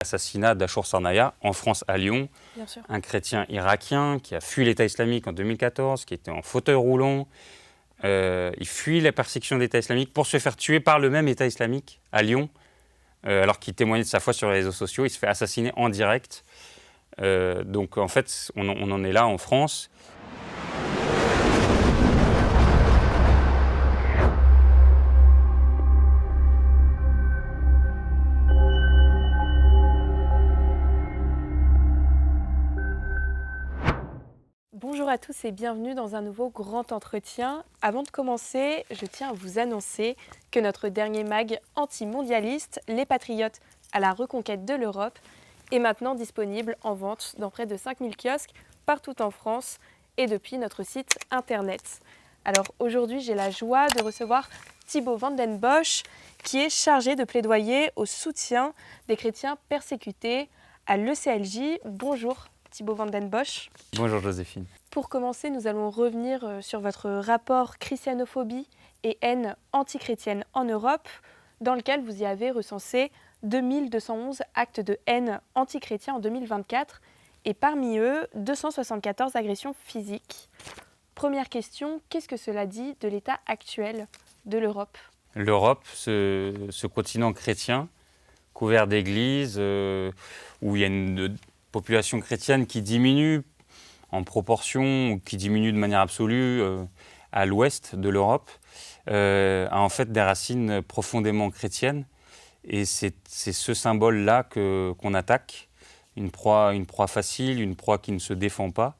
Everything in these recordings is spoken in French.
L'assassinat d'Achour Sarnaya en France, à Lyon, un chrétien irakien qui a fui l'État islamique en 2014, qui était en fauteuil roulant. Il fuit la persécution de l'État islamique pour se faire tuer par le même État islamique à Lyon, alors qu'il témoignait de sa foi sur les réseaux sociaux. Il se fait assassiner en direct. Donc en fait, on en est là en France. Bonjour à tous et bienvenue dans un nouveau grand entretien. Avant de commencer, je tiens à vous annoncer que notre dernier mag anti-mondialiste, Les Patriotes à la reconquête de l'Europe, est maintenant disponible en vente dans près de 5000 kiosques partout en France et depuis notre site internet. Alors aujourd'hui, j'ai la joie de recevoir Thibaut van den Bosch, qui est chargé de plaidoyer au soutien des chrétiens persécutés à l'ECLJ. Bonjour Thibaut van den Bosch. Bonjour Joséphine. Pour commencer, nous allons revenir sur votre rapport Christianophobie et haine antichrétienne en Europe, dans lequel vous y avez recensé 2211 actes de haine antichrétiens en 2024 et parmi eux 274 agressions physiques. Première question, qu'est-ce que cela dit de l'état actuel de l'Europe ? L'Europe, ce continent chrétien, couvert d'églises, où il y a une population chrétienne qui diminue en proportion, ou qui diminue de manière absolue à l'ouest de l'Europe, a en fait des racines profondément chrétiennes. Et c'est ce symbole-là qu'on attaque, une proie facile, une proie qui ne se défend pas.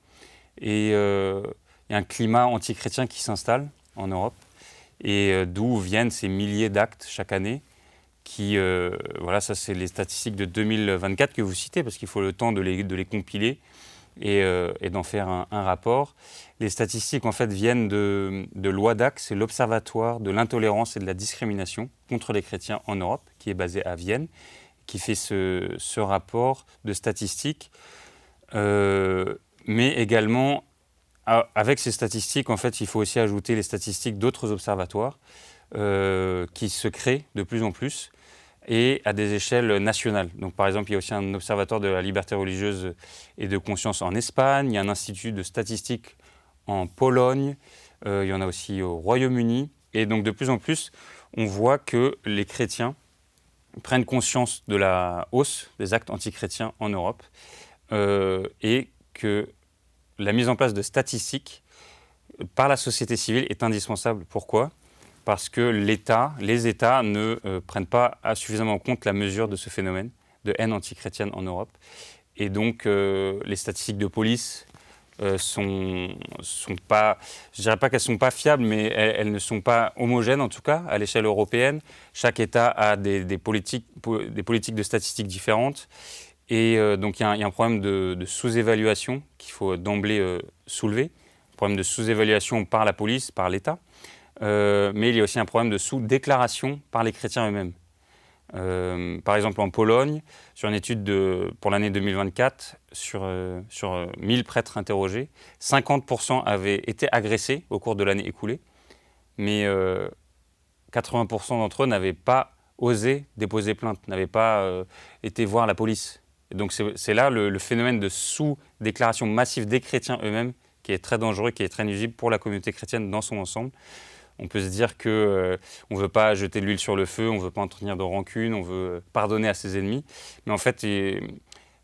Et il y a un climat antichrétien qui s'installe en Europe, et d'où viennent ces milliers d'actes chaque année. Voilà, ça c'est les statistiques de 2024 que vous citez, parce qu'il faut le temps de les compiler et d'en faire un rapport. Les statistiques en fait viennent de l'OIDAC, c'est l'Observatoire de l'intolérance et de la discrimination contre les chrétiens en Europe, qui est basé à Vienne, qui fait ce rapport de statistiques. Mais également, avec ces statistiques, en fait, il faut aussi ajouter les statistiques d'autres observatoires qui se créent de plus en plus et à des échelles nationales. Donc, par exemple, il y a aussi un observatoire de la liberté religieuse et de conscience en Espagne, il y a un institut de statistique en Pologne, il y en a aussi au Royaume-Uni. Et donc, de plus en plus, on voit que les chrétiens prennent conscience de la hausse des actes antichrétiens en Europe et que la mise en place de statistiques par la société civile est indispensable. Pourquoi ? Parce que les États ne prennent pas suffisamment en compte la mesure de ce phénomène de haine antichrétienne en Europe. Et donc, les statistiques de police sont pas, je dirais pas qu'elles sont pas fiables, mais elles ne sont pas homogènes en tout cas à l'échelle européenne. Chaque État a des politiques de statistiques différentes. Et donc, il y a un problème de sous-évaluation qu'il faut d'emblée soulever. Un problème de sous-évaluation par la police, par l'État. Mais il y a aussi un problème de sous-déclaration par les chrétiens eux-mêmes. Par exemple, en Pologne, sur une étude pour l'année 2024, sur 1000 prêtres interrogés, 50% avaient été agressés au cours de l'année écoulée, mais 80% d'entre eux n'avaient pas osé déposer plainte, n'avaient pas été voir la police. Et donc c'est là le phénomène de sous-déclaration massive des chrétiens eux-mêmes qui est très dangereux, qui est très nuisible pour la communauté chrétienne dans son ensemble. On peut se dire qu'on ne veut pas jeter de l'huile sur le feu, on ne veut pas entretenir de rancune, on veut pardonner à ses ennemis. Mais en fait,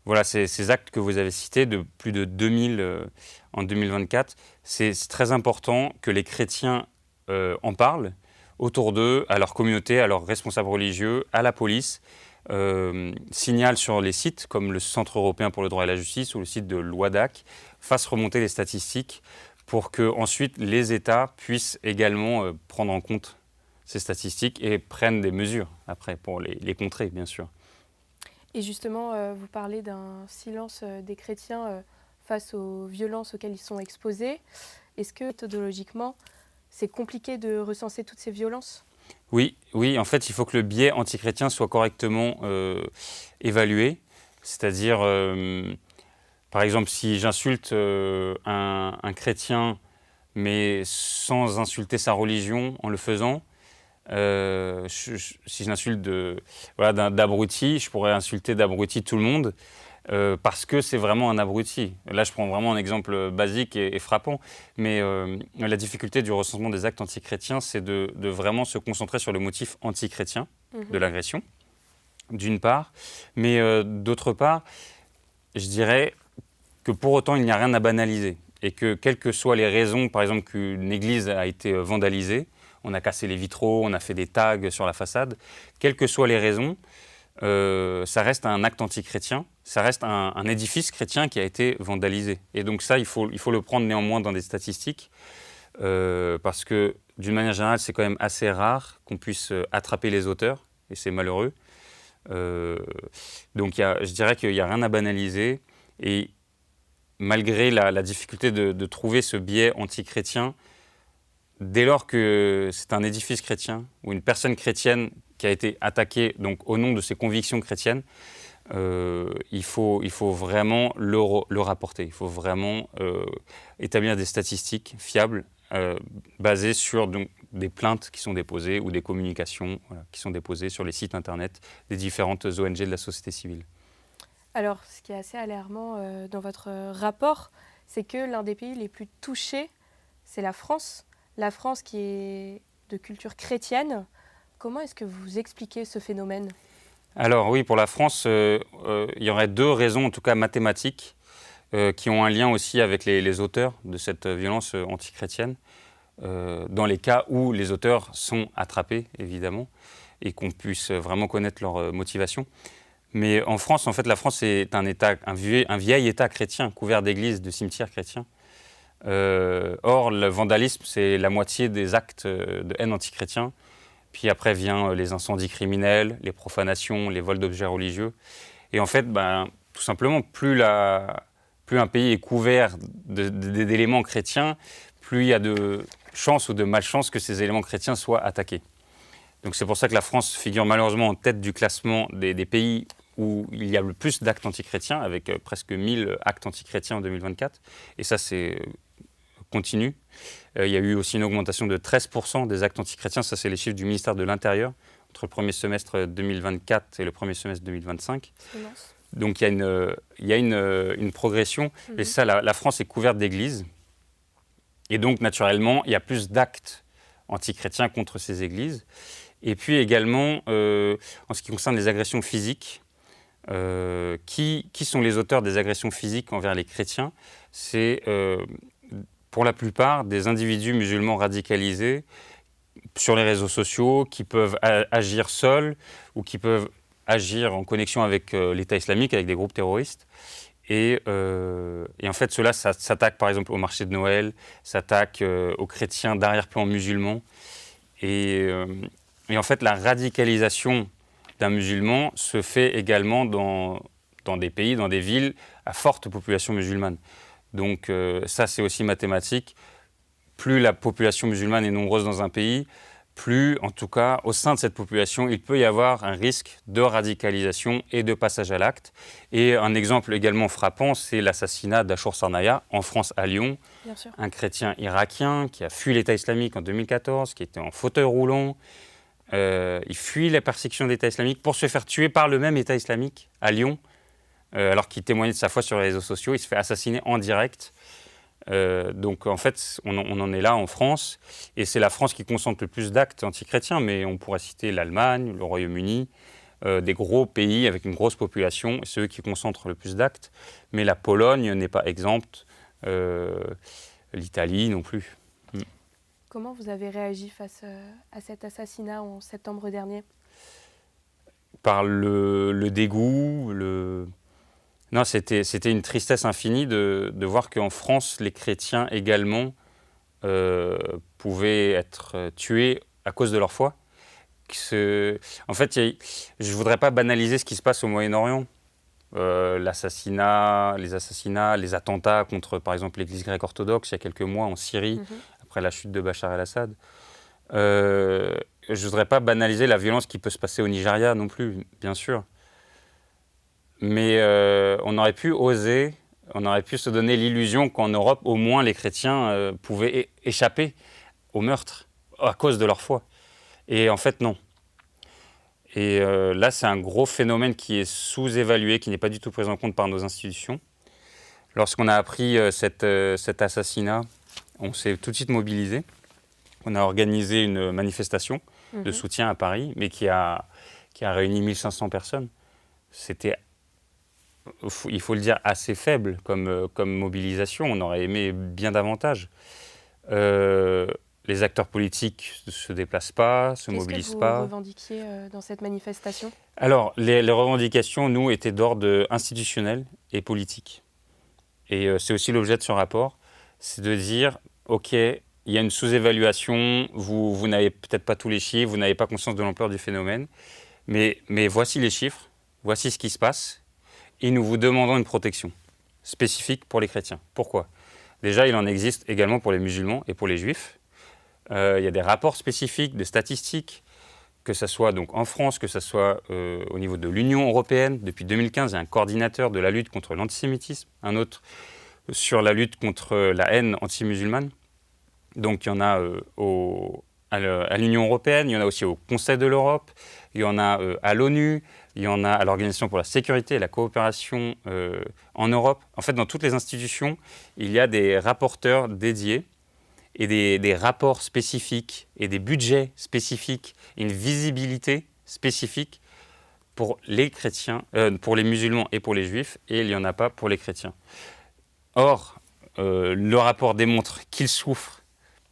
voilà, ces actes que vous avez cités, de plus de 2000 en 2024, c'est très important que les chrétiens en parlent autour d'eux, à leur communauté, à leurs responsables religieux, à la police, signalent sur les sites comme le Centre européen pour le droit et la justice ou le site de l'OIDAC, fassent remonter les statistiques pour que ensuite les États puissent également prendre en compte ces statistiques et prennent des mesures après pour les contrer, bien sûr. Et justement, vous parlez d'un silence des chrétiens face aux violences auxquelles ils sont exposés. Est-ce que méthodologiquement, c'est compliqué de recenser toutes ces violences ? Oui, en fait, il faut que le biais antichrétien soit correctement évalué, c'est-à-dire par exemple, si j'insulte un chrétien, mais sans insulter sa religion en le faisant, Si j'insulte d'abruti, je pourrais insulter d'abruti tout le monde. Parce que c'est vraiment un abruti. Là, je prends vraiment un exemple basique et frappant, mais la difficulté du recensement des actes antichrétiens, c'est de vraiment se concentrer sur le motif antichrétien de l'agression, d'une part, mais d'autre part, je dirais que pour autant, il n'y a rien à banaliser, et que quelles que soient les raisons, par exemple qu'une église a été vandalisée, on a cassé les vitraux, on a fait des tags sur la façade, quelles que soient les raisons, ça reste un acte antichrétien, ça reste un édifice chrétien qui a été vandalisé. Et donc ça, il faut le prendre néanmoins dans des statistiques, parce que d'une manière générale, c'est quand même assez rare qu'on puisse attraper les auteurs, et c'est malheureux. Donc je dirais qu'il n'y a rien à banaliser, et malgré la difficulté de trouver ce biais antichrétien, dès lors que c'est un édifice chrétien ou une personne chrétienne qui a été attaquée donc, au nom de ses convictions chrétiennes, il faut vraiment le rapporter. Il faut vraiment établir des statistiques fiables basées sur donc, des plaintes qui sont déposées ou des communications qui sont déposées sur les sites internet des différentes ONG de la société civile. Alors, ce qui est assez alarmant dans votre rapport, c'est que l'un des pays les plus touchés, c'est la France. La France qui est de culture chrétienne. Comment est-ce que vous expliquez ce phénomène ? Alors oui, pour la France, il y aurait deux raisons, en tout cas mathématiques, qui ont un lien aussi avec les auteurs de cette violence antichrétienne, dans les cas où les auteurs sont attrapés, évidemment, et qu'on puisse vraiment connaître leur motivation. Mais en France, en fait, la France est un vieil État chrétien, couvert d'églises, de cimetières chrétiens. Or, le vandalisme, c'est la moitié des actes de haine antichrétien. Puis après vient les incendies criminels, les profanations, les vols d'objets religieux. Et en fait, tout simplement, plus un pays est couvert d'éléments chrétiens, plus il y a de chances ou de malchance que ces éléments chrétiens soient attaqués. Donc c'est pour ça que la France figure malheureusement en tête du classement des pays où il y a le plus d'actes antichrétiens, avec presque 1000 actes antichrétiens en 2024. Et ça, c'est continue. Il y a eu aussi une augmentation de 13% des actes antichrétiens, ça c'est les chiffres du ministère de l'Intérieur, entre le premier semestre 2024 et le premier semestre 2025. Donc il y a une progression, et ça, la France est couverte d'églises, et donc naturellement, il y a plus d'actes antichrétiens contre ces églises. Et puis également, en ce qui concerne les agressions physiques, qui sont les auteurs des agressions physiques envers les chrétiens ? C'est pour la plupart des individus musulmans radicalisés sur les réseaux sociaux qui peuvent agir seuls ou qui peuvent agir en connexion avec l'État islamique, avec des groupes terroristes. Et en fait, cela s'attaque par exemple au marché de Noël, s'attaque aux chrétiens d'arrière-plan musulmans. Et en fait, la radicalisation d'un musulman se fait également dans des pays, dans des villes à forte population musulmane. Donc ça, c'est aussi mathématique. Plus la population musulmane est nombreuse dans un pays, plus, en tout cas, au sein de cette population, il peut y avoir un risque de radicalisation et de passage à l'acte. Et un exemple également frappant, c'est l'assassinat d'Achour Sarnaya en France, à Lyon. Bien sûr. Un chrétien irakien qui a fui l'État islamique en 2014, qui était en fauteuil roulant. Il fuit la persécution de l'État islamique pour se faire tuer par le même État islamique à Lyon. Alors qu'il témoignait de sa foi sur les réseaux sociaux, il se fait assassiner en direct. Donc en fait, on en est là en France, et c'est la France qui concentre le plus d'actes antichrétiens, mais on pourrait citer l'Allemagne, le Royaume-Uni, des gros pays avec une grosse population, c'est eux qui concentrent le plus d'actes, mais la Pologne n'est pas exempte, l'Italie non plus. Comment vous avez réagi face à cet assassinat en septembre dernier ? Par le dégoût, Non, c'était une tristesse infinie de voir qu'en France, les chrétiens également pouvaient être tués à cause de leur foi. En fait, je ne voudrais pas banaliser ce qui se passe au Moyen-Orient. Les assassinats, les attentats contre, par exemple, l'Église grecque orthodoxe il y a quelques mois en Syrie, après la chute de Bachar el-Assad. Je ne voudrais pas banaliser la violence qui peut se passer au Nigeria non plus, bien sûr. Mais on aurait pu se donner l'illusion qu'en Europe, au moins, les chrétiens pouvaient échapper au meurtre à cause de leur foi. Et en fait, non. Et là, c'est un gros phénomène qui est sous-évalué, qui n'est pas du tout pris en compte par nos institutions. Lorsqu'on a appris cet assassinat, on s'est tout de suite mobilisé. On a organisé une manifestation de soutien à Paris, mais qui a réuni 1500 personnes. C'était, il faut le dire, assez faible comme mobilisation. On aurait aimé bien davantage. Les acteurs politiques ne se déplacent pas, se mobilisent pas. Qu'est-ce que vous revendiquiez dans cette manifestation? Alors, les revendications, nous, étaient d'ordre institutionnel et politique. Et c'est aussi l'objet de ce rapport, c'est de dire, OK, il y a une sous-évaluation, vous n'avez peut-être pas tous les chiffres, vous n'avez pas conscience de l'ampleur du phénomène, mais voici les chiffres, voici ce qui se passe, et nous vous demandons une protection spécifique pour les chrétiens. Pourquoi? Déjà, il en existe également pour les musulmans et pour les juifs. Il y a des rapports spécifiques, des statistiques, que ce soit donc en France, que ce soit au niveau de l'Union européenne. Depuis 2015, il y a un coordinateur de la lutte contre l'antisémitisme, un autre sur la lutte contre la haine anti-musulmane. Donc il y en a à l'Union européenne, il y en a aussi au Conseil de l'Europe, il y en a à l'ONU, il y en a à l'Organisation pour la sécurité et la coopération en Europe. En fait, dans toutes les institutions, il y a des rapporteurs dédiés et des rapports spécifiques et des budgets spécifiques, et une visibilité spécifique pour les chrétiens, pour les musulmans et pour les juifs, et il n'y en a pas pour les chrétiens. Or, le rapport démontre qu'ils souffrent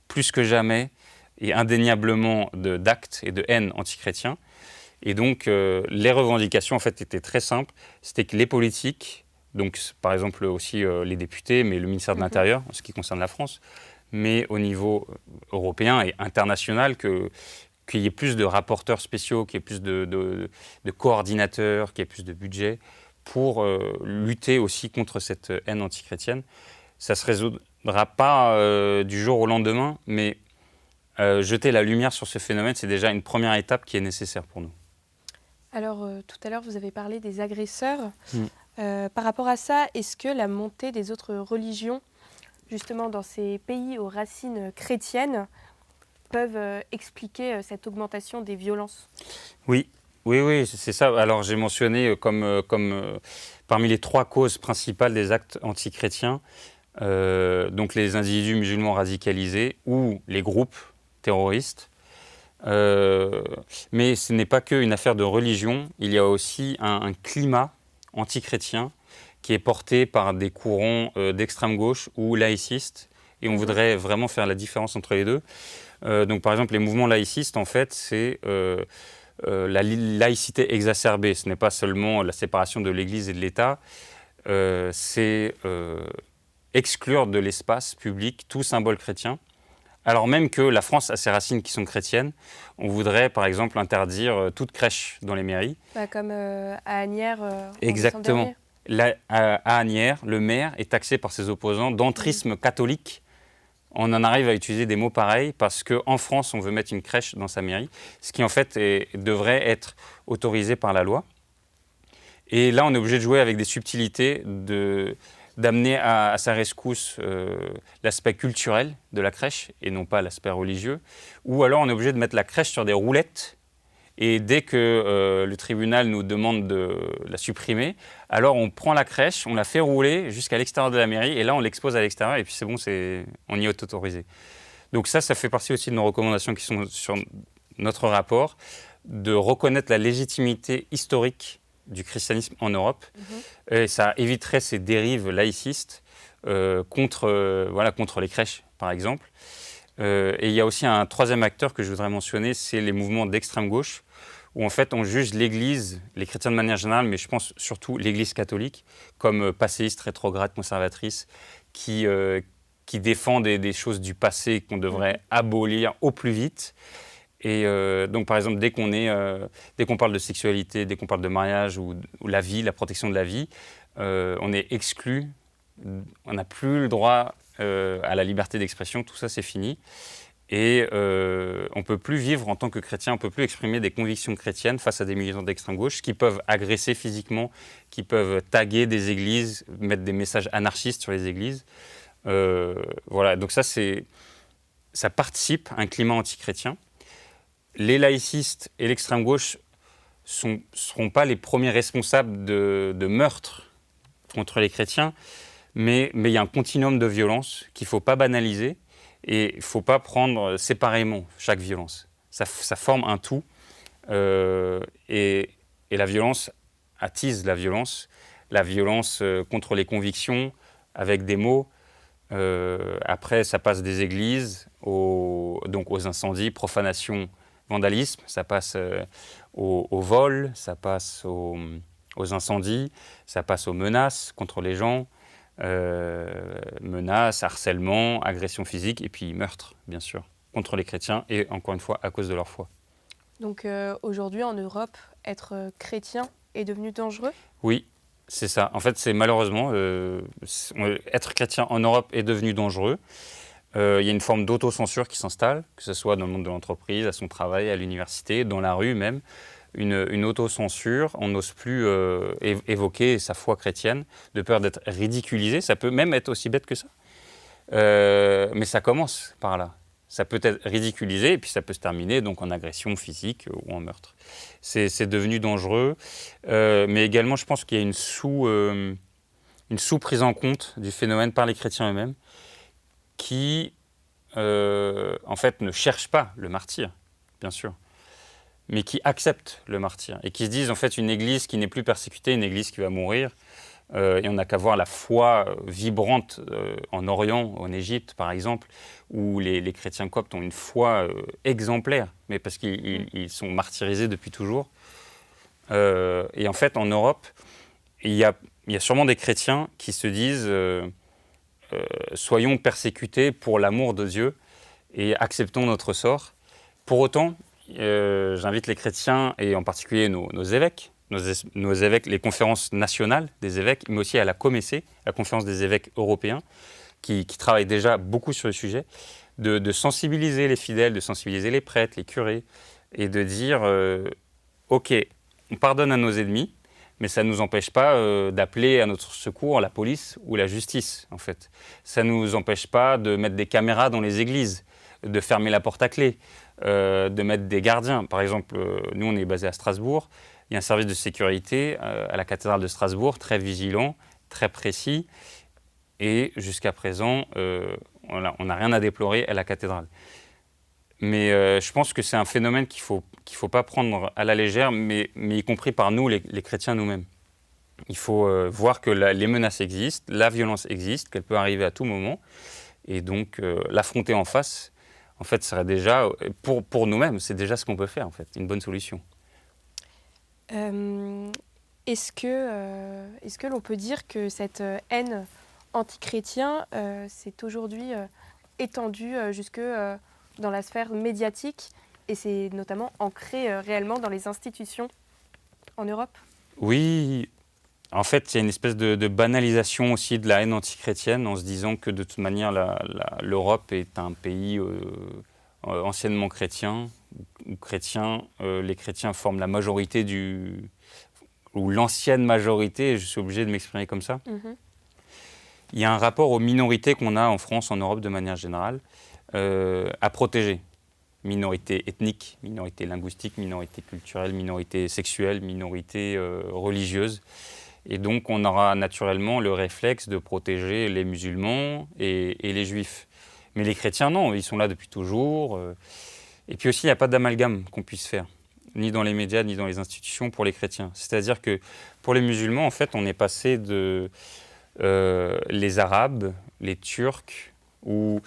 plus que jamais et indéniablement d'actes et de haine anti-chrétiens. Et donc, les revendications en fait étaient très simples. C'était que les politiques, donc par exemple aussi les députés, mais le ministère de l'Intérieur, en ce qui concerne la France, mais au niveau européen et international, qu'il y ait plus de rapporteurs spéciaux, qu'il y ait plus de coordinateurs, qu'il y ait plus de budget pour lutter aussi contre cette haine antichrétienne. Ça ne se résoudra pas du jour au lendemain, mais jeter la lumière sur ce phénomène, c'est déjà une première étape qui est nécessaire pour nous. Alors, tout à l'heure, vous avez parlé des agresseurs. Par rapport à ça, est-ce que la montée des autres religions, justement dans ces pays aux racines chrétiennes, peuvent expliquer cette augmentation des violences? Oui, c'est ça. Alors j'ai mentionné comme parmi les 3 causes principales des actes antichrétiens, donc les individus musulmans radicalisés ou les groupes terroristes. Mais ce n'est pas qu'une affaire de religion, il y a aussi un climat antichrétien qui est porté par des courants d'extrême gauche ou laïcistes, et on voudrait vraiment faire la différence entre les deux. Donc par exemple, les mouvements laïcistes, en fait, c'est la laïcité exacerbée. Ce n'est pas seulement la séparation de l'Église et de l'État, c'est exclure de l'espace public tout symbole chrétien. Alors même que la France a ses racines qui sont chrétiennes, on voudrait par exemple interdire toute crèche dans les mairies. Comme à Asnières Exactement. À Asnières, le maire est taxé par ses opposants d'entrisme catholique. On en arrive à utiliser des mots pareils parce qu'en France, on veut mettre une crèche dans sa mairie, ce qui en fait devrait être autorisé par la loi. Et là, on est obligé de jouer avec des subtilités, d'amener à sa rescousse l'aspect culturel de la crèche et non pas l'aspect religieux. Ou alors, on est obligé de mettre la crèche sur des roulettes. Et dès que le tribunal nous demande de la supprimer, alors on prend la crèche, on la fait rouler jusqu'à l'extérieur de la mairie, et là on l'expose à l'extérieur, et puis c'est bon, on y est autorisé. Donc ça fait partie aussi de nos recommandations qui sont sur notre rapport, de reconnaître la légitimité historique du christianisme en Europe. Et ça éviterait ces dérives laïcistes contre les crèches, par exemple. Et il y a aussi un 3e acteur que je voudrais mentionner, c'est les mouvements d'extrême gauche, où en fait on juge l'Église, les chrétiens de manière générale, mais je pense surtout l'Église catholique, comme passéiste, rétrograde, conservatrice, qui défend des choses du passé qu'on devrait abolir au plus vite. Et donc par exemple, dès qu'on parle de sexualité, dès qu'on parle de mariage ou la vie, la protection de la vie, on est exclu, on n'a plus le droit à la liberté d'expression, tout ça c'est fini. Et on ne peut plus vivre en tant que chrétien, on ne peut plus exprimer des convictions chrétiennes face à des militants d'extrême gauche qui peuvent agresser physiquement, qui peuvent taguer des églises, mettre des messages anarchistes sur les églises. Voilà, donc ça participe à un climat antichrétien. les laïcistes et l'extrême gauche ne seront pas les premiers responsables de meurtres contre les chrétiens, mais il y a un continuum de violence qu'il ne faut pas banaliser et il ne faut pas prendre séparément chaque violence. Ça forme un tout et la violence attise la violence contre les convictions avec des mots. Après, ça passe des églises donc aux incendies, profanation, vandalisme, ça passe au vol, ça passe aux incendies, ça passe aux menaces contre les gens, menaces, harcèlement, agression physique et puis meurtre, bien sûr, contre les chrétiens et encore une fois à cause de leur foi. Donc aujourd'hui en Europe, être chrétien est devenu dangereux ? Oui, c'est ça. En fait, c'est malheureusement, être chrétien en Europe est devenu dangereux. Il y a une forme d'autocensure qui s'installe, que ce soit dans le monde de l'entreprise, à son travail, à l'université, dans la rue même. Une autocensure, on n'ose plus évoquer sa foi chrétienne, de peur d'être ridiculisé. Ça peut même être aussi bête que ça. Mais ça commence par là. Ça peut être ridiculisé et puis ça peut se terminer donc en agression physique ou en meurtre. C'est devenu dangereux. Mais également, je pense qu'il y a une sous-prise en compte du phénomène par les chrétiens eux-mêmes qui, en fait, ne cherchent pas le martyr, bien sûr, mais qui acceptent le martyr et qui se disent, en fait, une église qui n'est plus persécutée, une église qui va mourir, et on n'a qu'à voir la foi vibrante en Orient, en Égypte, par exemple, où les chrétiens coptes ont une foi exemplaire, mais parce qu'ils sont martyrisés depuis toujours. Et en fait, en Europe, il y a sûrement des chrétiens qui se disent soyons persécutés pour l'amour de Dieu et acceptons notre sort. Pour autant, j'invite les chrétiens, et en particulier nos évêques, les conférences nationales des évêques, mais aussi à la COMECE, la conférence des évêques européens, qui travaillent déjà beaucoup sur le sujet, de sensibiliser les fidèles, de sensibiliser les prêtres, les curés, et de dire ok, on pardonne à nos ennemis, mais ça ne nous empêche pas d'appeler à notre secours la police ou la justice, en fait. Ça ne nous empêche pas de mettre des caméras dans les églises, de fermer la porte à clé, de mettre des gardiens. Par exemple, nous, on est basé à Strasbourg. Il y a un service de sécurité à la cathédrale de Strasbourg, très vigilant, très précis. Et jusqu'à présent, on n'a rien à déplorer à la cathédrale. Mais je pense que c'est un phénomène qu'il faut pas prendre à la légère, mais y compris par nous, les chrétiens nous-mêmes. Il faut voir que les menaces existent, la violence existe, qu'elle peut arriver à tout moment. Et donc, l'affronter en face, en fait, serait déjà, pour nous-mêmes, c'est déjà ce qu'on peut faire, en fait, une bonne solution. Est-ce que l'on peut dire que cette haine anti-chrétien s'est aujourd'hui étendue jusque dans la sphère médiatique et c'est notamment ancré réellement dans les institutions en Europe ? Oui, en fait, il y a une espèce de banalisation aussi de la haine anti-chrétienne en se disant que de toute manière, l'Europe est un pays anciennement chrétien, ou chrétien. Les chrétiens forment la majorité ou l'ancienne majorité, je suis obligé de m'exprimer comme ça. Il y a un rapport aux minorités qu'on a en France, en Europe de manière générale, à protéger. Minorités ethniques, minorités linguistiques, minorités culturelles, minorités sexuelles, minorités religieuses. Et donc on aura naturellement le réflexe de protéger les musulmans et les juifs. Mais les chrétiens, non, ils sont là depuis toujours. Et puis aussi, il n'y a pas d'amalgame qu'on puisse faire, ni dans les médias, ni dans les institutions pour les chrétiens. C'est-à-dire que pour les musulmans, en fait, on est passé de les Arabes, les Turcs, ou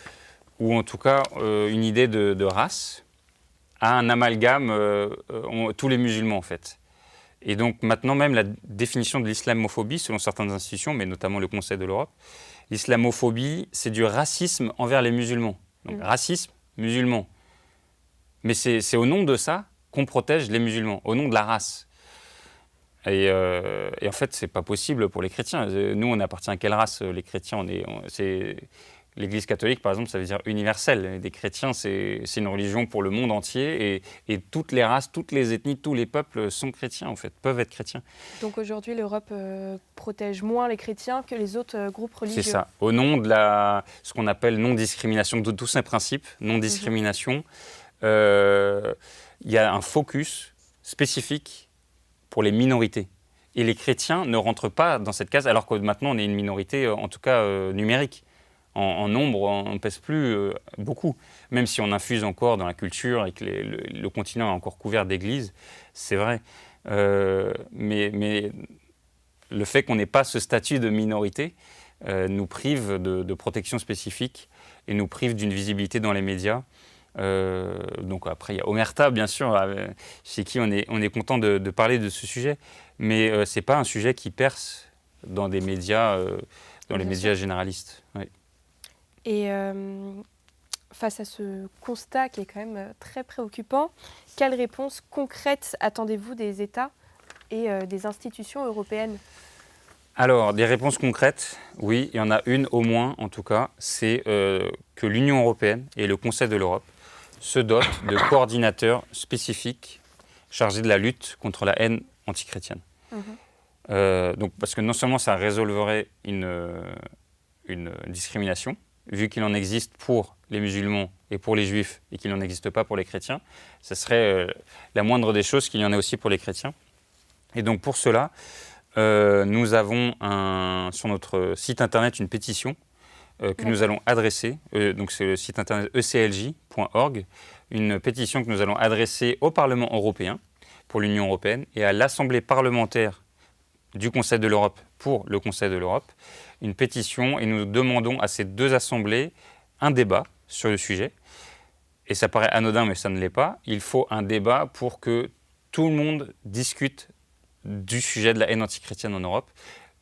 en tout cas une idée de race, à un amalgame, tous les musulmans, en fait. Et donc maintenant même la définition de l'islamophobie, selon certaines institutions, mais notamment le Conseil de l'Europe, l'islamophobie, c'est du racisme envers les musulmans. Donc racisme, musulman. Mais c'est au nom de ça qu'on protège les musulmans, au nom de la race. Et en fait, c'est pas possible pour les chrétiens. Nous, on appartient à quelle race, les chrétiens L'Église catholique, par exemple, ça veut dire universel. Des chrétiens, c'est une religion pour le monde entier et toutes les races, toutes les ethnies, tous les peuples sont chrétiens, en fait, peuvent être chrétiens. Donc aujourd'hui, l'Europe protège moins les chrétiens que les autres groupes religieux. C'est ça. Au nom de ce qu'on appelle non-discrimination, de tous ces principes, non-discrimination, il y a un focus spécifique pour les minorités. Et les chrétiens ne rentrent pas dans cette case, alors que maintenant on est une minorité, en tout cas numérique. En nombre, on ne pèse plus beaucoup. Même si on infuse encore dans la culture et que le continent est encore couvert d'églises, c'est vrai. Mais le fait qu'on n'ait pas ce statut de minorité nous prive de protection spécifique et nous prive d'une visibilité dans les médias. Donc après, il y a Omerta, bien sûr, chez qui on est content de parler de ce sujet. Mais ce n'est pas un sujet qui perce dans des médias, dans les médias généralistes. Oui. Et face à ce constat qui est quand même très préoccupant, quelles réponses concrètes attendez-vous des États et des institutions européennes ? Alors, des réponses concrètes, oui, il y en a une au moins en tout cas, c'est que l'Union européenne et le Conseil de l'Europe se dotent de coordinateurs spécifiques chargés de la lutte contre la haine antichrétienne. Donc, parce que non seulement ça résolverait une discrimination, vu qu'il en existe pour les musulmans et pour les juifs et qu'il n'en existe pas pour les chrétiens, ce serait la moindre des choses qu'il y en ait aussi pour les chrétiens. Et donc pour cela, nous avons sur notre site internet une pétition que nous allons adresser, donc c'est le site internet eclj.org, une pétition que nous allons adresser au Parlement européen pour l'Union européenne et à l'Assemblée parlementaire du Conseil de l'Europe pour le Conseil de l'Europe, une pétition, et nous demandons à ces deux assemblées un débat sur le sujet. Et ça paraît anodin, mais ça ne l'est pas. Il faut un débat pour que tout le monde discute du sujet de la haine antichrétienne en Europe,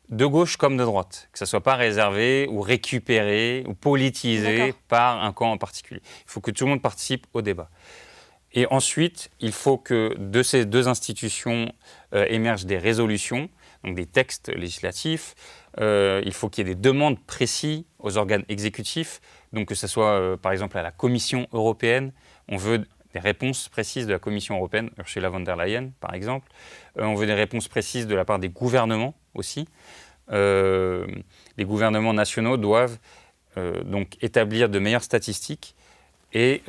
de gauche comme de droite, que ça ne soit pas réservé ou récupéré ou politisé par un camp en particulier. Il faut que tout le monde participe au débat. Et ensuite, il faut que de ces deux institutions émergent des résolutions, donc des textes législatifs. Il faut qu'il y ait des demandes précises aux organes exécutifs, donc que ce soit par exemple à la Commission européenne. On veut des réponses précises de la Commission européenne, Ursula von der Leyen par exemple. On veut des réponses précises de la part des gouvernements aussi. Les gouvernements nationaux doivent donc établir de meilleures statistiques et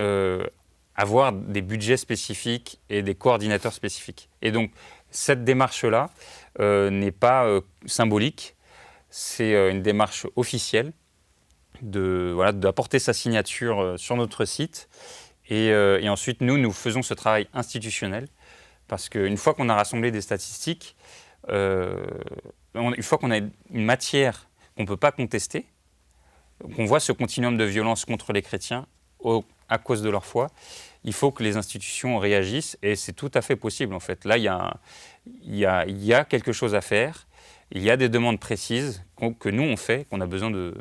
avoir des budgets spécifiques et des coordinateurs spécifiques. Et donc cette démarche-là n'est pas symbolique, c'est une démarche officielle d'apporter sa signature sur notre site. Et ensuite, nous faisons ce travail institutionnel parce qu'une fois qu'on a rassemblé des statistiques, une fois qu'on a une matière qu'on ne peut pas contester, qu'on voit ce continuum de violence contre les chrétiens à cause de leur foi, il faut que les institutions réagissent et c'est tout à fait possible en fait. Là, il y a quelque chose à faire, il y a des demandes précises que nous on fait, qu'on a besoin de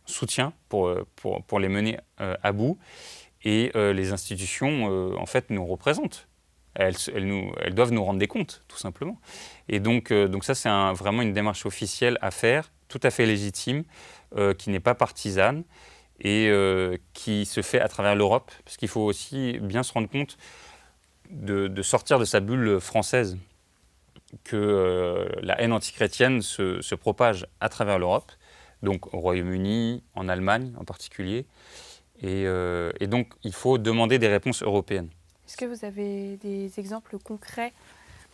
soutien pour les mener à bout. Et les institutions, en fait, nous représentent. Elles doivent nous rendre des comptes, tout simplement. Et donc ça, c'est vraiment une démarche officielle à faire, tout à fait légitime, qui n'est pas partisane et qui se fait à travers l'Europe. Parce qu'il faut aussi bien se rendre compte de sortir de sa bulle française, que la haine antichrétienne se propage à travers l'Europe, donc au Royaume-Uni, en Allemagne en particulier. Et donc, il faut demander des réponses européennes. Est-ce que vous avez des exemples concrets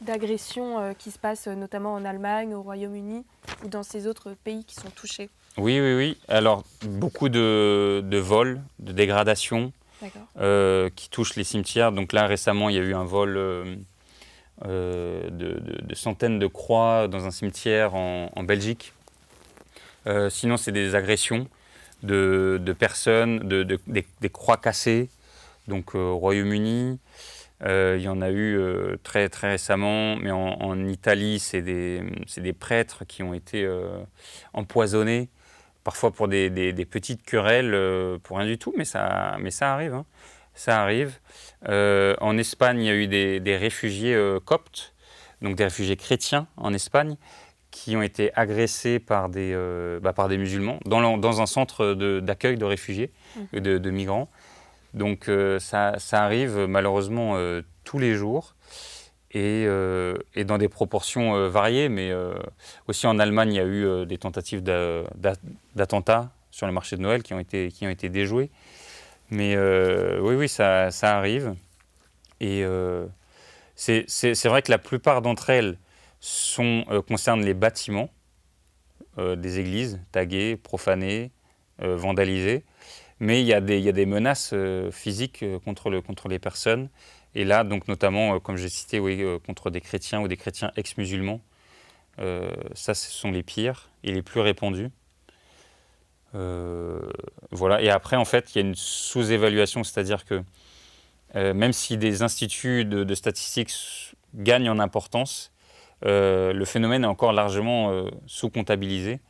d'agressions qui se passent notamment en Allemagne, au Royaume-Uni ou dans ces autres pays qui sont touchés ? Oui. Alors, beaucoup de vols, de dégradations qui touchent les cimetières. Donc là, récemment, il y a eu un vol de centaines de croix dans un cimetière en Belgique. Sinon, c'est des agressions de personnes, des croix cassées, donc au Royaume-Uni. Il y en a eu très, très récemment, mais en Italie, c'est des prêtres qui ont été empoisonnés, parfois pour des petites querelles, pour rien du tout, mais ça arrive. Hein. Ça arrive. En Espagne, il y a eu des réfugiés coptes, donc des réfugiés chrétiens en Espagne, qui ont été agressés par des musulmans dans un centre d'accueil de réfugiés et de migrants. Donc ça arrive malheureusement tous les jours et dans des proportions variées, mais aussi en Allemagne, il y a eu des tentatives d'attentats sur le marché de Noël qui ont été déjouées. Mais oui, ça arrive. Et c'est vrai que la plupart d'entre elles concernent les bâtiments des églises, tagués, profanés, vandalisés. Mais il y a des menaces physiques contre les personnes. Et là, donc notamment, comme j'ai cité, oui, contre des chrétiens ou des chrétiens ex-musulmans. Ça, ce sont les pires et les plus répandus. Voilà. Et après, en fait, il y a une sous-évaluation, c'est-à-dire que même si des instituts de statistiques gagnent en importance, le phénomène est encore largement sous-comptabilisé.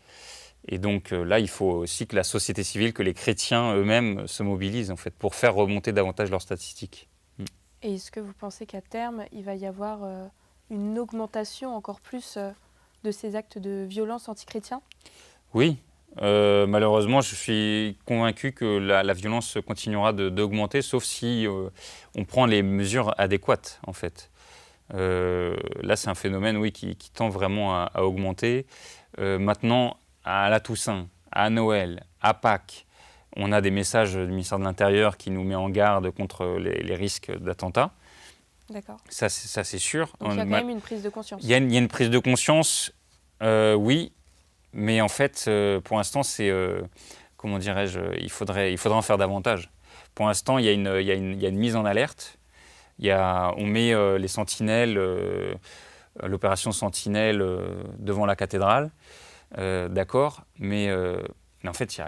Et donc là, il faut aussi que la société civile, que les chrétiens eux-mêmes se mobilisent en fait, pour faire remonter davantage leurs statistiques. Et est-ce que vous pensez qu'à terme, il va y avoir une augmentation encore plus de ces actes de violence antichrétiens? Oui, malheureusement, je suis convaincu que la violence continuera d'augmenter, sauf si on prend les mesures adéquates, en fait. Là, c'est un phénomène, oui, qui tend vraiment à augmenter. Maintenant, à la Toussaint, à Noël, à Pâques, on a des messages du ministère de l'Intérieur qui nous met en garde contre les risques d'attentats. D'accord. Ça, c'est sûr. Donc il y a quand même une prise de conscience. Il y a une prise de conscience, oui, mais en fait, pour l'instant, c'est, comment dirais-je, il faudrait en faire davantage. Pour l'instant, il y a une mise en alerte. On met les sentinelles, l'opération Sentinelle devant la cathédrale, d'accord, mais en fait, il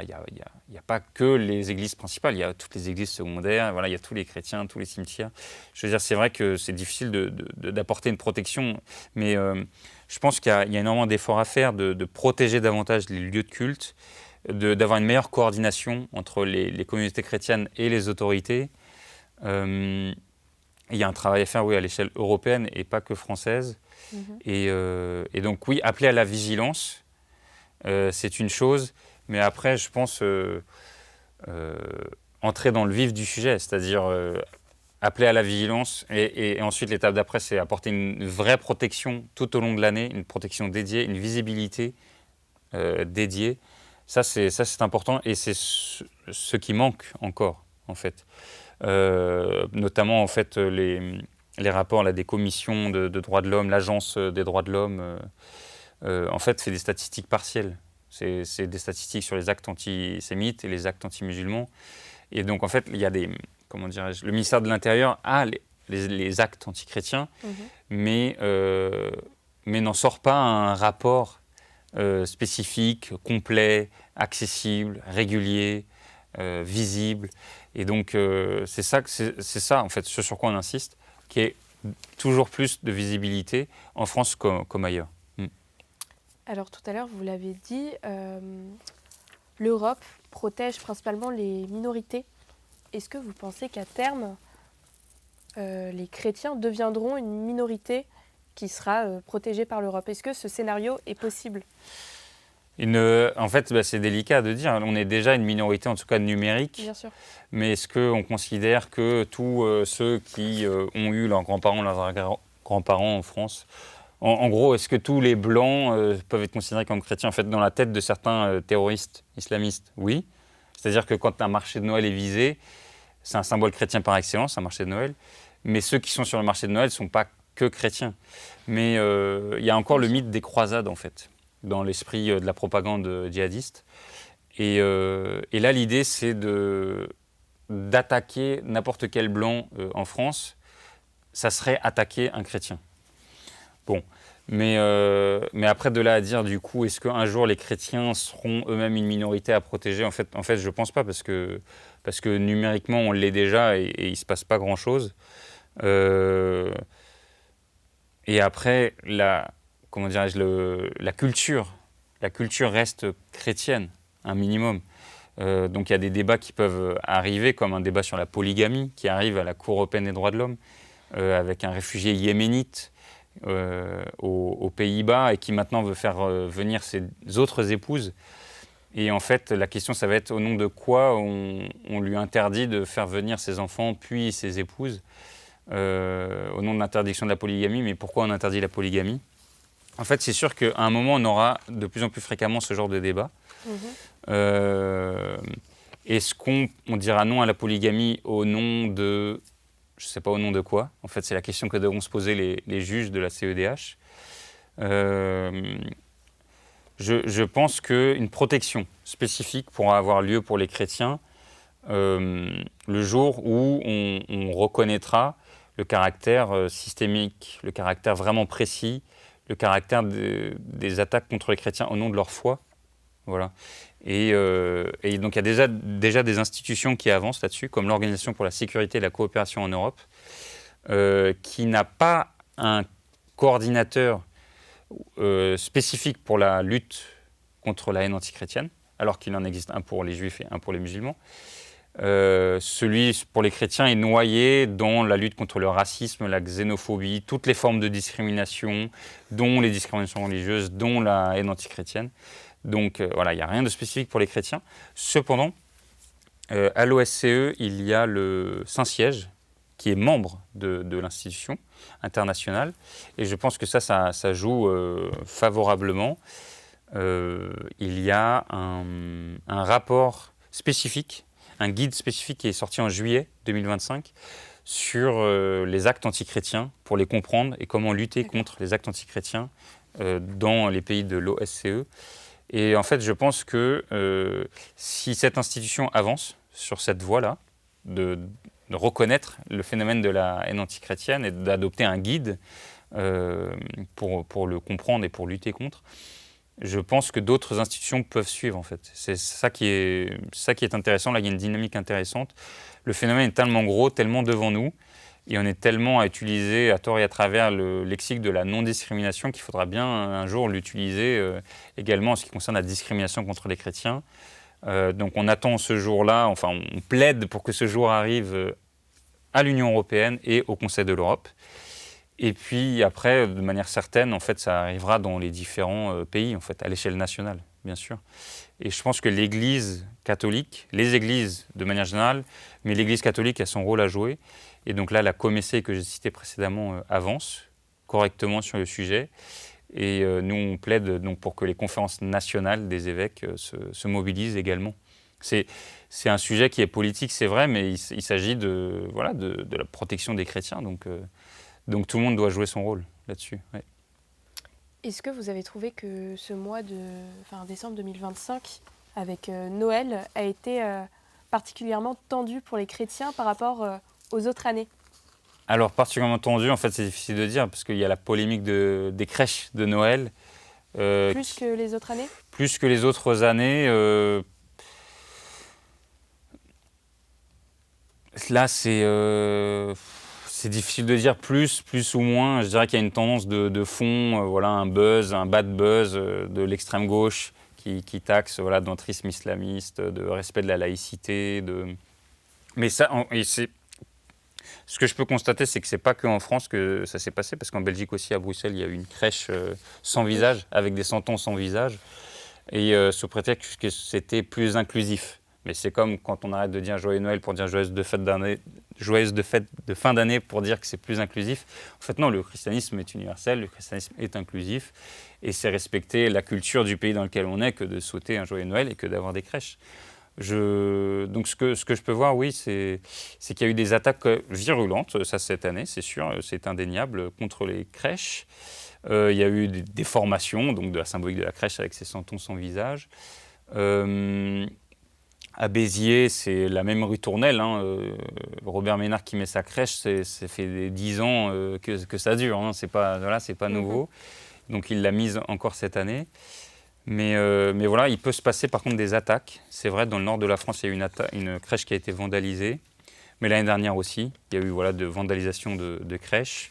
n'y a pas que les églises principales, il y a toutes les églises secondaires, voilà, il y a tous les chrétiens, tous les cimetières. Je veux dire, c'est vrai que c'est difficile d'apporter une protection, mais je pense qu'il y a énormément d'efforts à faire, de protéger davantage les lieux de culte, d'avoir une meilleure coordination entre les communautés chrétiennes et les autorités. Il y a un travail à faire, oui, à l'échelle européenne et pas que française. Et donc, oui, appeler à la vigilance, c'est une chose, mais après, je pense entrer dans le vif du sujet, c'est-à-dire appeler à la vigilance, et ensuite, l'étape d'après, c'est apporter une vraie protection tout au long de l'année, une protection dédiée, une visibilité dédiée. Ça, c'est important, et c'est ce qui manque encore, en fait. Notamment, en fait, les rapports là, des commissions de droits de l'homme, l'Agence des droits de l'homme, en fait, fait des statistiques partielles. C'est des statistiques sur les actes antisémites et les actes anti-musulmans. Et donc, en fait, il y a comment dirais-je, le ministère de l'Intérieur a les actes antichrétiens, mais n'en sort pas un rapport spécifique, complet, accessible, régulier, visible. Et donc, c'est ça, en fait, ce sur quoi on insiste, qui est toujours plus de visibilité en France comme ailleurs. Alors tout à l'heure, vous l'avez dit, l'Europe protège principalement les minorités. Est-ce que vous pensez qu'à terme, les chrétiens deviendront une minorité qui sera protégée par l'Europe? Est-ce que ce scénario est possible? En fait, c'est délicat de dire. On est déjà une minorité, en tout cas numérique. Bien sûr. Mais est-ce qu'on considère que tous ceux qui ont eu leurs grands-parents, leurs grands-parents en France, en gros, est-ce que tous les Blancs peuvent être considérés comme chrétiens? En fait, dans la tête de certains terroristes islamistes, oui. C'est-à-dire que quand un marché de Noël est visé, c'est un symbole chrétien par excellence, un marché de Noël. Mais ceux qui sont sur le marché de Noël ne sont pas que chrétiens. Mais il y a encore le mythe des croisades, en fait, dans l'esprit de la propagande djihadiste. Et là, l'idée, c'est d'attaquer n'importe quel blanc en France. Ça serait attaquer un chrétien. Bon, mais après, de là à dire, du coup, est-ce qu'un jour les chrétiens seront eux-mêmes une minorité à protéger? En fait, je ne pense pas, parce que numériquement, on l'est déjà et il ne se passe pas grand-chose. Et après, comment dirais-je, la culture reste chrétienne, un minimum. Donc il y a des débats qui peuvent arriver, comme un débat sur la polygamie qui arrive à la Cour européenne des droits de l'homme, avec un réfugié yéménite aux Pays-Bas et qui maintenant veut faire venir ses autres épouses. Et en fait, la question, ça va être au nom de quoi on lui interdit de faire venir ses enfants puis ses épouses, au nom de l'interdiction de la polygamie. Mais pourquoi on interdit la polygamie? En fait, c'est sûr qu'à un moment, on aura de plus en plus fréquemment ce genre de débat. Est-ce qu'on dira non à la polygamie au nom de Je ne sais pas au nom de quoi. En fait, c'est la question que devront se poser les juges de la CEDH. Je pense qu'une protection spécifique pourra avoir lieu pour les chrétiens le jour où on reconnaîtra le caractère systémique, le caractère vraiment précis, le caractère des attaques contre les chrétiens au nom de leur foi. Voilà. Et donc il y a déjà des institutions qui avancent là-dessus, comme l'Organisation pour la sécurité et la coopération en Europe, qui n'a pas un coordinateur spécifique pour la lutte contre la haine antichrétienne, alors qu'il en existe un pour les juifs et un pour les musulmans. Celui pour les chrétiens est noyé dans la lutte contre le racisme, la xénophobie, toutes les formes de discrimination, dont les discriminations religieuses, dont la haine antichrétienne. Donc voilà, il n'y a rien de spécifique pour les chrétiens. Cependant, à l'OSCE, il y a le Saint-Siège, qui est membre de l'institution internationale. Et je pense que ça joue favorablement. Il y a un rapport spécifique, un guide spécifique qui est sorti en juillet 2025 sur les actes antichrétiens, pour les comprendre et comment lutter contre les actes antichrétiens dans les pays de l'OSCE. Et en fait, je pense que si cette institution avance sur cette voie-là, de reconnaître le phénomène de la haine antichrétienne et d'adopter un guide pour le comprendre et pour lutter contre, je pense que d'autres institutions peuvent suivre en fait. C'est ça qui est intéressant. Là, il y a une dynamique intéressante. Le phénomène est tellement gros, tellement devant nous, et on est tellement à utiliser à tort et à travers le lexique de la non-discrimination qu'il faudra bien un jour l'utiliser également en ce qui concerne la discrimination contre les chrétiens. Donc on attend ce jour-là, enfin on plaide pour que ce jour arrive à l'Union européenne et au Conseil de l'Europe. Et puis après, de manière certaine, en fait, ça arrivera dans les différents pays, en fait, à l'échelle nationale, bien sûr. Et je pense que l'Église catholique, les églises de manière générale, mais l'Église catholique a son rôle à jouer. Et donc là, la Comessé que j'ai citée précédemment avance correctement sur le sujet. Et nous, on plaide donc pour que les conférences nationales des évêques se mobilisent également. C'est un sujet qui est politique, c'est vrai, mais il s'agit de la protection des chrétiens. Donc tout le monde doit jouer son rôle là-dessus. Ouais. Est-ce que vous avez trouvé que ce mois de décembre 2025, avec Noël, a été particulièrement tendu pour les chrétiens par rapport aux autres années ? Alors particulièrement tendu, en fait, c'est difficile de dire, parce qu'il y a la polémique des crèches de Noël. Plus que les autres années ? Plus que les autres années. Là, c'est difficile de dire plus ou moins. Je dirais qu'il y a une tendance de fond, un bad buzz de l'extrême gauche qui taxe d'entrisme islamiste, de respect de la laïcité. Mais ça, ce que je peux constater, c'est que c'est pas qu'en France que ça s'est passé, parce qu'en Belgique aussi, à Bruxelles, il y a eu une crèche sans visage, avec des santons sans visage, et sous prétexte que c'était plus inclusif. Mais c'est comme quand on arrête de dire Joyeux Noël pour dire joyeuse fête de fin d'année pour dire que c'est plus inclusif. En fait, non, le christianisme est universel, le christianisme est inclusif, et c'est respecter la culture du pays dans lequel on est que de souhaiter un Joyeux Noël et que d'avoir des crèches. Donc ce que je peux voir, oui, c'est qu'il y a eu des attaques virulentes, ça cette année, c'est sûr, c'est indéniable, contre les crèches. Il y a eu des déformations, donc de la symbolique de la crèche avec ses santons sans visage. À Béziers, c'est la même rue Tournelle. Robert Ménard qui met sa crèche, ça fait 10 ans que ça dure. C'est pas nouveau. Donc il l'a mise encore cette année. Mais voilà, il peut se passer par contre des attaques. C'est vrai, dans le nord de la France, il y a eu une crèche qui a été vandalisée. Mais l'année dernière aussi, il y a eu de vandalisation de crèches.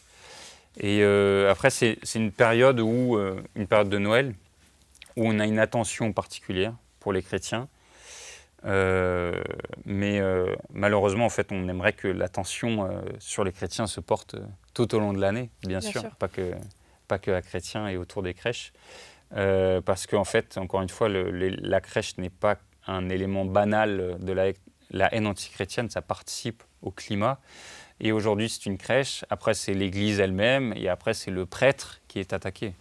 Et après, c'est une période de Noël où on a une attention particulière pour les chrétiens. Mais malheureusement, en fait, on aimerait que l'attention sur les chrétiens se porte tout au long de l'année, bien sûr. Pas que à chrétiens et autour des crèches. Parce qu'en fait, encore une fois, la crèche n'est pas un élément banal de la haine antichrétienne, ça participe au climat. Et aujourd'hui, c'est une crèche, après c'est l'église elle-même, et après c'est le prêtre qui est attaqué.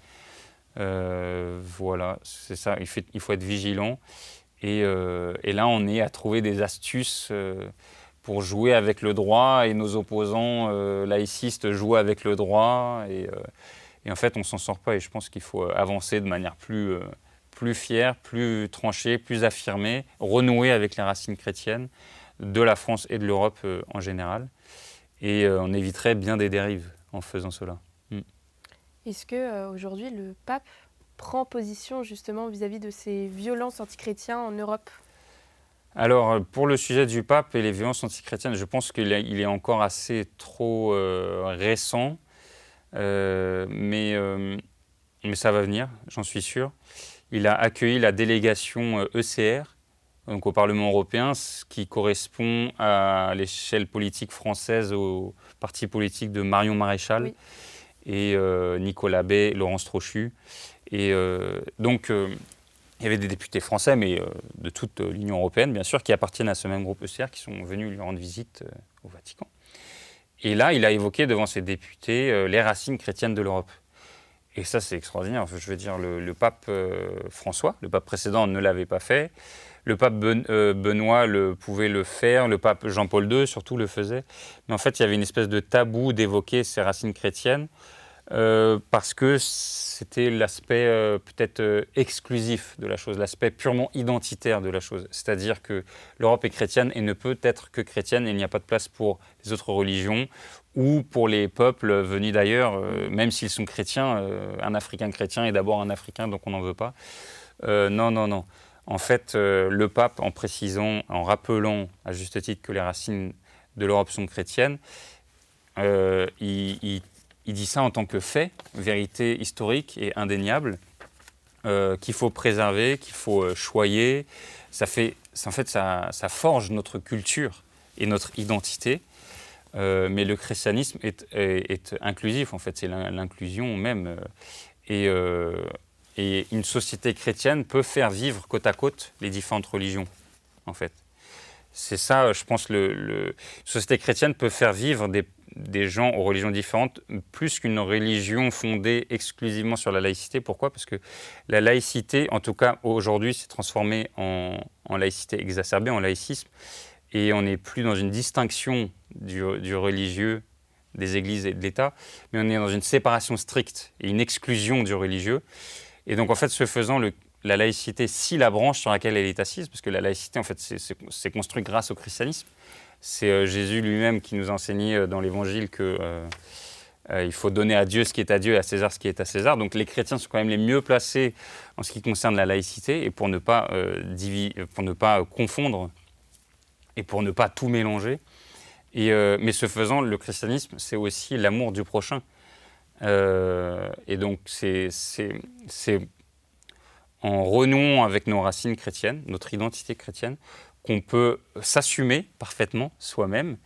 Voilà, c'est ça, il faut être vigilant. Et là, on est à trouver des astuces pour jouer avec le droit, et nos opposants laïcistes jouent avec le droit. Et en fait, on ne s'en sort pas. Et je pense qu'il faut avancer de manière plus fière, plus tranchée, plus affirmée, renouer avec les racines chrétiennes de la France et de l'Europe en général. Et on éviterait bien des dérives en faisant cela. Est-ce qu'aujourd'hui, le pape prend position justement vis-à-vis de ces violences antichrétiennes en Europe? Alors, pour le sujet du pape et les violences antichrétiennes, je pense qu'il est encore assez trop récent, mais ça va venir, j'en suis sûr. Il a accueilli la délégation ECR, donc au Parlement européen, ce qui correspond à l'échelle politique française au parti politique de Marion Maréchal, oui, et Nicolas Bay, Laurence Trochu. Et donc, il y avait des députés français, mais de toute l'Union européenne, bien sûr, qui appartiennent à ce même groupe ECR, qui sont venus lui rendre visite au Vatican. Et là, il a évoqué devant ces députés les racines chrétiennes de l'Europe. Et ça, c'est extraordinaire. Je veux dire, le pape François, le pape précédent, ne l'avait pas fait. Le pape Benoît pouvait le faire. Le pape Jean-Paul II, surtout, le faisait. Mais en fait, il y avait une espèce de tabou d'évoquer ces racines chrétiennes parce que c'était l'aspect peut-être exclusif de la chose, l'aspect purement identitaire de la chose. C'est-à-dire que l'Europe est chrétienne et ne peut être que chrétienne. Et il n'y a pas de place pour les autres religions ou pour les peuples venus d'ailleurs, même s'ils sont chrétiens. Un Africain chrétien est d'abord un Africain, donc on n'en veut pas. Non. En fait, le pape, en précisant, en rappelant à juste titre que les racines de l'Europe sont chrétiennes, il dit ça en tant que fait, vérité historique et indéniable, qu'il faut préserver, qu'il faut choyer. Ça forge notre culture et notre identité. Mais le christianisme est inclusif, en fait, c'est l'inclusion même. Et une société chrétienne peut faire vivre côte à côte les différentes religions, en fait. C'est ça, je pense, une société chrétienne peut faire vivre des gens aux religions différentes, plus qu'une religion fondée exclusivement sur la laïcité. Pourquoi ? Parce que la laïcité, en tout cas aujourd'hui, s'est transformée en laïcité exacerbée, en laïcisme, et on n'est plus dans une distinction du religieux, des églises et de l'État, mais on est dans une séparation stricte et une exclusion du religieux. Et donc, en fait, ce faisant, la laïcité scie la branche sur laquelle elle est assise, parce que la laïcité, en fait, c'est construit grâce au christianisme. C'est Jésus lui-même qui nous enseignait dans l'Évangile qu'il faut donner à Dieu ce qui est à Dieu et à César ce qui est à César. Donc les chrétiens sont quand même les mieux placés en ce qui concerne la laïcité, et pour ne pas confondre et pour ne pas tout mélanger. Mais ce faisant, le christianisme, c'est aussi l'amour du prochain. Et donc c'est en renouant avec nos racines chrétiennes, notre identité chrétienne, qu'on peut s'assumer parfaitement soi-même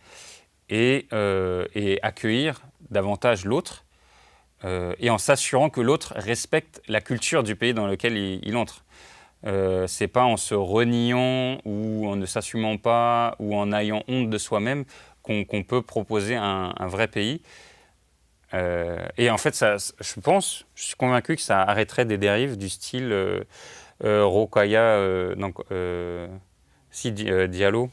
et accueillir davantage l'autre, et en s'assurant que l'autre respecte la culture du pays dans lequel il entre. C'est pas en se reniant ou en ne s'assumant pas ou en ayant honte de soi-même qu'on peut proposer un vrai pays. Et en fait, je suis convaincu que ça arrêterait des dérives du style Rokhaya, Diallo.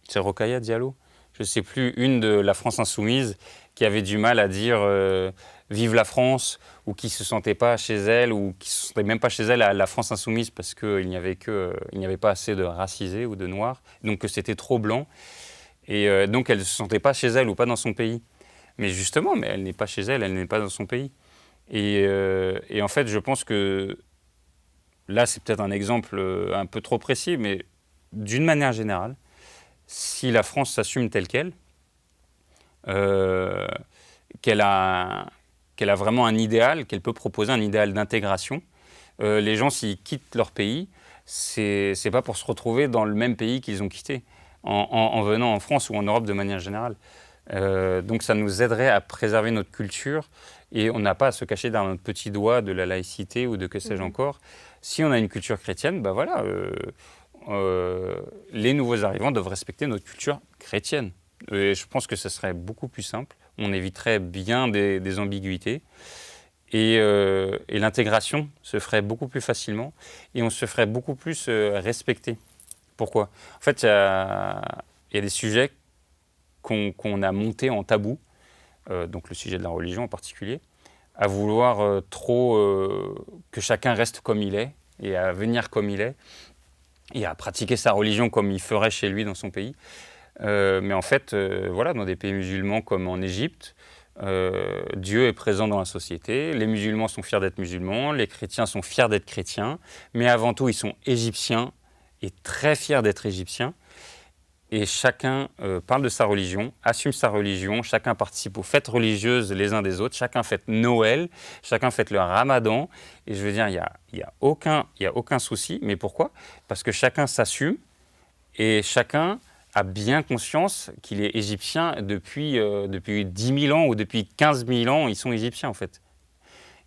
C'est Rokhaya Diallo ? Je ne sais plus, une de la France Insoumise qui avait du mal à dire vive la France, ou qui ne se sentait pas chez elle, ou qui ne se sentait même pas chez elle à la France Insoumise parce qu'il n'y avait pas assez de racisés ou de noirs, donc que c'était trop blanc. Et donc elle ne se sentait pas chez elle ou pas dans son pays. Mais justement, elle n'est pas chez elle, elle n'est pas dans son pays. Et en fait, je pense que là, c'est peut-être un exemple un peu trop précis, mais d'une manière générale, si la France s'assume telle qu'elle, qu'elle a vraiment un idéal, qu'elle peut proposer un idéal d'intégration, les gens, s'ils quittent leur pays, c'est pas pour se retrouver dans le même pays qu'ils ont quitté, en venant en France ou en Europe de manière générale. Donc ça nous aiderait à préserver notre culture, et on n'a pas à se cacher derrière notre petit doigt de la laïcité ou de que sais-je encore. Si on a une culture chrétienne, ben voilà, les nouveaux arrivants doivent respecter notre culture chrétienne. Et je pense que ce serait beaucoup plus simple, on éviterait bien des ambiguïtés, et l'intégration se ferait beaucoup plus facilement, et on se ferait beaucoup plus respecter. Pourquoi ? En fait, y a des sujets qu'on a montés en tabou, donc le sujet de la religion en particulier, à vouloir que chacun reste comme il est et à venir comme il est et à pratiquer sa religion comme il ferait chez lui dans son pays. Mais en fait, voilà, dans des pays musulmans comme en Égypte, Dieu est présent dans la société, les musulmans sont fiers d'être musulmans, les chrétiens sont fiers d'être chrétiens, mais avant tout, ils sont égyptiens et très fiers d'être égyptiens. Et chacun parle de sa religion, assume sa religion, chacun participe aux fêtes religieuses les uns des autres, chacun fête Noël, chacun fête le Ramadan. Et je veux dire, il y a aucun souci. Mais pourquoi? Parce que chacun s'assume et chacun a bien conscience qu'il est égyptien depuis 10 000 ans ou depuis 15 000 ans, ils sont égyptiens en fait.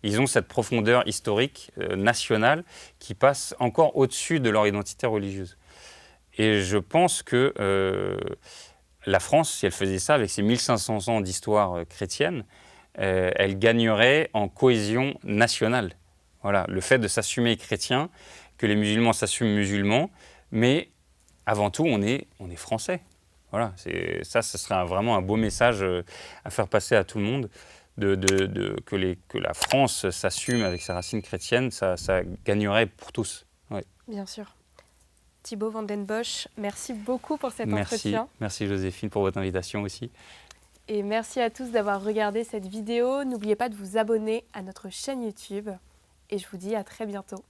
Ils ont cette profondeur historique nationale qui passe encore au-dessus de leur identité religieuse. Et je pense que la France, si elle faisait ça avec ses 1500 ans d'histoire chrétienne, elle gagnerait en cohésion nationale. Voilà, le fait de s'assumer chrétien, que les musulmans s'assument musulmans, mais avant tout, on est français. Voilà, ce serait vraiment un beau message à faire passer à tout le monde, que la France s'assume avec ses racines chrétiennes, ça gagnerait pour tous. Ouais. Bien sûr. Thibaut van den Bosch, merci beaucoup pour cet entretien. Merci Joséphine pour votre invitation aussi. Et merci à tous d'avoir regardé cette vidéo. N'oubliez pas de vous abonner à notre chaîne YouTube. Et je vous dis à très bientôt.